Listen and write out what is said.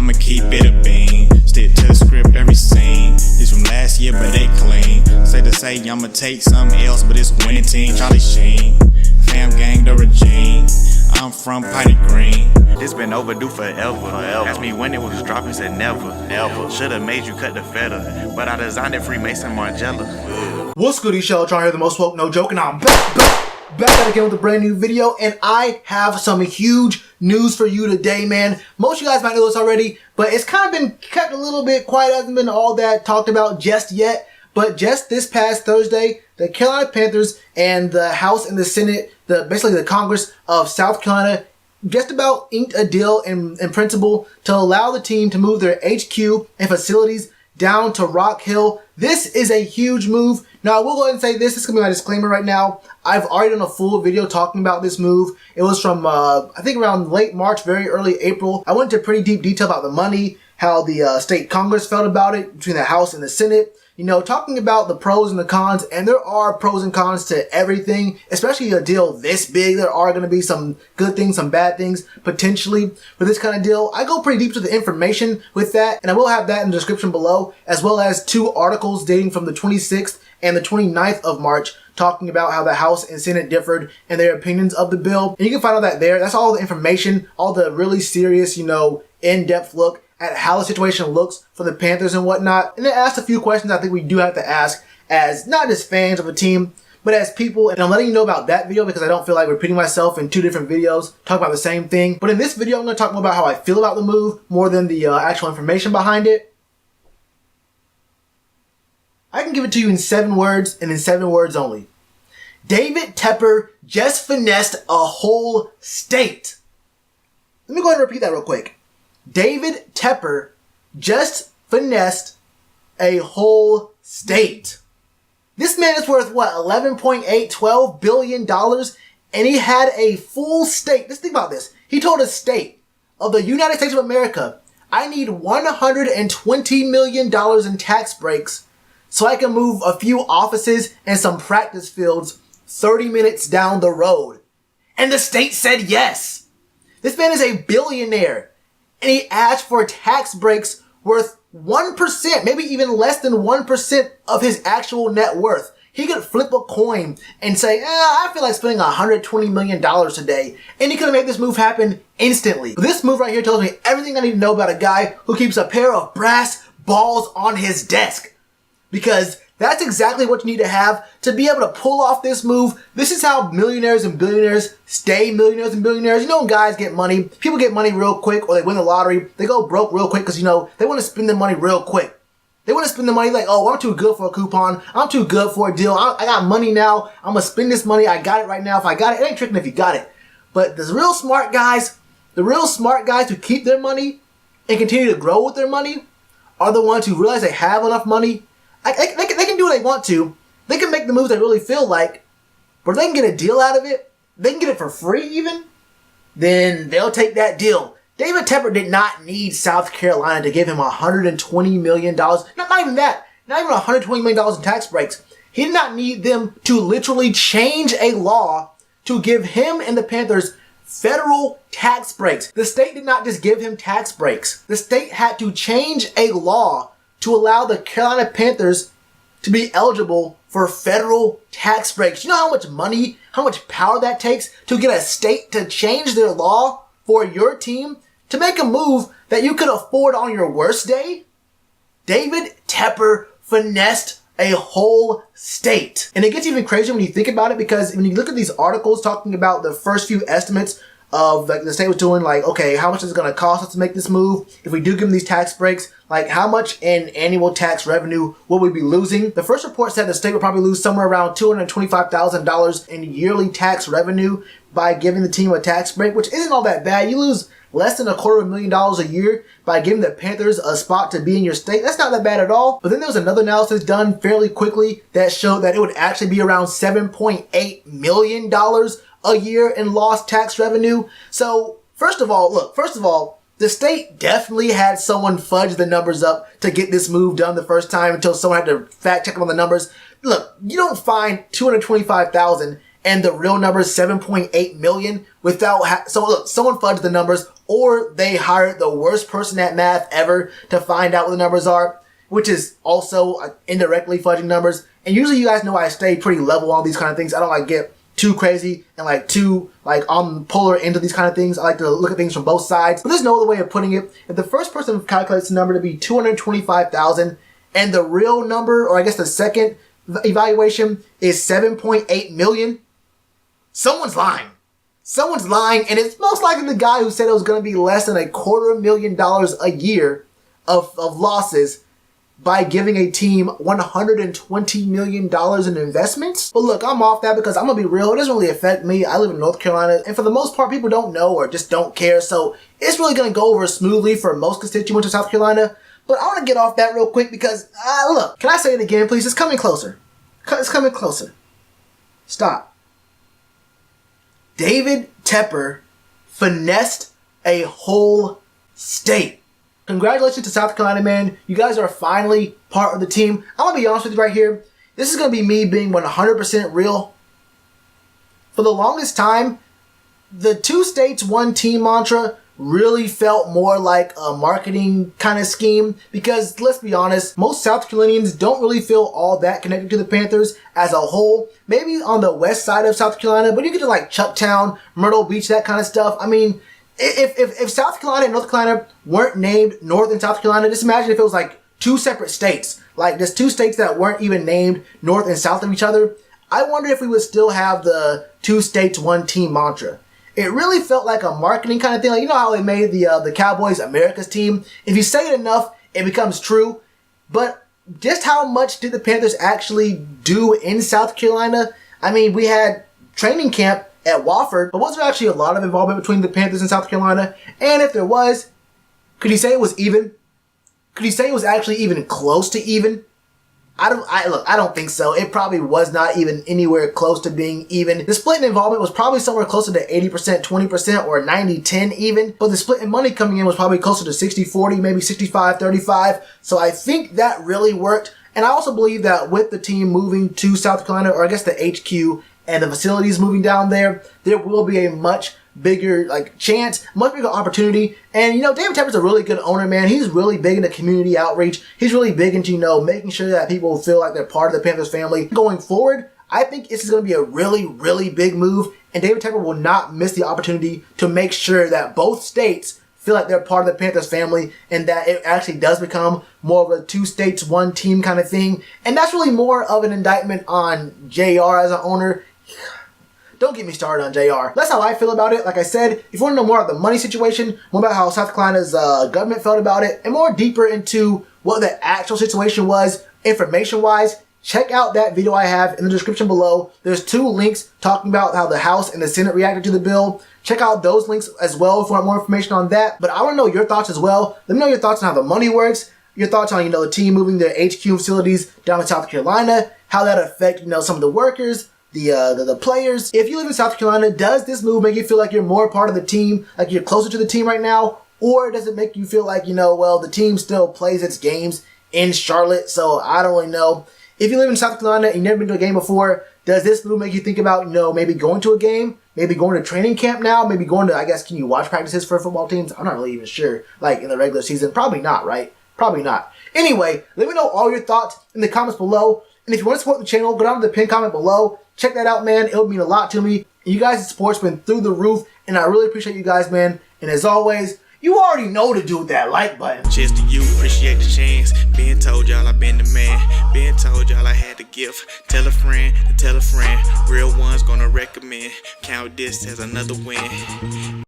I'ma keep it a bean. Stick to the script, every scene. This from last year, but they clean. Say to say, I'ma take something else, but it's a winning team. Charlie Sheen, fam gang, the regime. I'm from Piney Green. This been overdue forever. Asked me when it was dropping, said never. Should've made you cut the feather, but I designed it Freemason Margiela. What's good, Shellitronnn here, the most woke, no joke, and I'm back at again with a brand new video, and I have some huge news for you today, man. Most of you guys might know this already, but it's kind of been kept a little bit quiet, hasn't been all that talked about just yet. But just this past Thursday, the Carolina Panthers and the House and the Senate, basically the Congress of South Carolina, just about inked a deal in principle to allow the team to move their HQ and facilities down to Rock Hill. This is a huge move. Now, I will go ahead and say this is going to be my disclaimer right now. I've already done a full video talking about this move. It was from, I think around late March, very early April. I went into pretty deep detail about the money, how the state Congress felt about it, between the House and the Senate. You know, talking about the pros and the cons, and there are pros and cons to everything, especially a deal this big. There are going to be some good things, some bad things, potentially, with this kind of deal. I go pretty deep to the information with that, and I will have that in the description below, as well as 2 articles dating from the 26th and the 29th of March, talking about how the House and Senate differed in their opinions of the bill. And you can find all that there. That's all the information, all the really serious, you know, in-depth look at how the situation looks for the Panthers and whatnot. And it asked a few questions I think we do have to ask as not just fans of a team, but as people. And I'm letting you know about that video because I don't feel like repeating myself in 2 different videos talking about the same thing. But in this video, I'm going to talk more about how I feel about the move more than the actual information behind it. I can give it to you in 7 words and in 7 words only. David Tepper just finessed a whole state. Let me go ahead and repeat that real quick. David Tepper just finessed a whole state. This man is worth, what, $11 billion, and he had a full state. Let's think about this. He told a state of the United States of America, I need $120 million in tax breaks so I can move a few offices and some practice fields 30 minutes down the road. And the state said yes. This man is a billionaire. And he asked for tax breaks worth 1%, maybe even less than 1% of his actual net worth. He could flip a coin and say, I feel like spending $120 million today. And he could have made this move happen instantly. This move right here tells me everything I need to know about a guy who keeps a pair of brass balls on his desk. Because that's exactly what you need to have to be able to pull off this move. This is how millionaires and billionaires stay millionaires and billionaires. You know, when guys get money, people get money real quick, or they win the lottery, they go broke real quick because, you know, they want to spend their money real quick. They want to spend the money like, oh, I'm too good for a coupon. I'm too good for a deal. I got money now. I'm going to spend this money. I got it right now. If I got it, it ain't tricking if you got it. But the real smart guys who keep their money and continue to grow with their money are the ones who realize they have enough money. They can do what they want to. They can make the moves they really feel like. But if they can get a deal out of it, they can get it for free even, then they'll take that deal. David Tepper did not need South Carolina to give him $120 million. Not even that. Not even $120 million in tax breaks. He did not need them to literally change a law to give him and the Panthers federal tax breaks. The state did not just give him tax breaks. The state had to change a law to allow the Carolina Panthers to be eligible for federal tax breaks. You know how much money, how much power that takes to get a state to change their law for your team to make a move that you could afford on your worst day? David Tepper finessed a whole state. And it gets even crazier when you think about it, because when you look at these articles talking about the first few estimates of, like, the state was doing, like, okay, how much is it going to cost us to make this move? If we do give them these tax breaks, like, how much in annual tax revenue will we be losing? The first report said the state would probably lose somewhere around $225,000 in yearly tax revenue by giving the team a tax break, which isn't all that bad. You lose less than $250,000 a year by giving the Panthers a spot to be in your state. That's not that bad at all. But then there was another analysis done fairly quickly that showed that it would actually be around $7.8 million a year in lost tax revenue. So first of all, the state definitely had someone fudge the numbers up to get this move done the first time until someone had to fact check them on the numbers. Look, you don't find $225,000 and the real number is 7.8 million without so look, someone fudged the numbers, or they hired the worst person at math ever to find out what the numbers are, which is also indirectly fudging numbers. And usually you guys know I stay pretty level on these kind of things. I don't like get too crazy and like too like on polar into these kind of things. I like to look at things from both sides. But there's no other way of putting it. If the first person calculates the number to be 225,000 and the real number, or I guess the second evaluation, is 7.8 million, someone's lying. Someone's lying, and it's most likely the guy who said it was going to be less than $250,000 a year of losses by giving a team $120 million in investments. But look, I'm off that because I'm going to be real. It doesn't really affect me. I live in North Carolina, and for the most part, people don't know or just don't care. So it's really going to go over smoothly for most constituents of South Carolina. But I want to get off that real quick because, look, can I say it again, please? It's coming closer. It's coming closer. Stop. David Tepper finessed a whole state. Congratulations to South Carolina, man. You guys are finally part of the team. I'm going to be honest with you right here. This is going to be me being 100% real. For the longest time, the 2 states, 1 team mantra really felt more like a marketing kind of scheme because, let's be honest, most South Carolinians don't really feel all that connected to the Panthers as a whole. Maybe on the west side of South Carolina, but you get to like Chucktown, Myrtle Beach, that kind of stuff. I mean, if South Carolina and North Carolina weren't named North and South Carolina, just imagine if it was like 2 separate states. Like there's 2 states that weren't even named North and South of each other. I wonder if we would still have the 2 states, 1 team mantra. It really felt like a marketing kind of thing. Like, you know how they made the Cowboys America's team? If you say it enough, it becomes true. But just how much did the Panthers actually do in South Carolina? I mean, we had training camp at Wofford, but was there actually a lot of involvement between the Panthers and South Carolina? And if there was, could you say it was even? Could you say it was actually even close to even? I don't think so. It probably was not even anywhere close to being even. The split in involvement was probably somewhere closer to 80%, 20%, or 90-10 even. But the split in money coming in was probably closer to 60-40, maybe 65-35. So I think that really worked. And I also believe that with the team moving to South Carolina, or I guess the HQ, and the facilities moving down there, there will be a much bigger chance, much bigger opportunity. And David Tepper's a really good owner, man. He's really big into community outreach. He's really big into making sure that people feel like they're part of the Panthers family. Going forward, I think this is going to be a really, really big move, and David Tepper will not miss the opportunity to make sure that both states feel like they're part of the Panthers family, and that it actually does become more of a 2 states, 1 team kind of thing. And that's really more of an indictment on JR as an owner. Don't get me started on JR. That's how I feel about it. Like I said, if you want to know more about the money situation, more about how South Carolina's government felt about it, and more deeper into what the actual situation was, information-wise, check out that video I have in the description below. There's 2 links talking about how the House and the Senate reacted to the bill. Check out those links as well if you want more information on that. But I want to know your thoughts as well. Let me know your thoughts on how the money works, your thoughts on, the team moving their HQ facilities down to South Carolina, how that affect, some of the workers, the players. If you live in South Carolina, does this move make you feel like you're more part of the team, like you're closer to the team right now? Or does it make you feel like, well, the team still plays its games in Charlotte, so I don't really know. If you live in South Carolina and you've never been to a game before, does this move make you think about, maybe going to a game, maybe going to training camp now, maybe going to, I guess, can you watch practices for football teams? I'm not really even sure, in the regular season. Probably not, right? Probably not. Anyway, let me know all your thoughts in the comments below. And if you want to support the channel, go down to the pinned comment below. Check that out, man. It would mean a lot to me. You guys' support's been through the roof, and I really appreciate you guys, man. And as always, you already know to do with that like button. Cheers to you, appreciate the chance. Being told y'all I been the man. Being told y'all I had the gift. Tell a friend to tell a friend. Real ones gonna recommend. Count this as another win.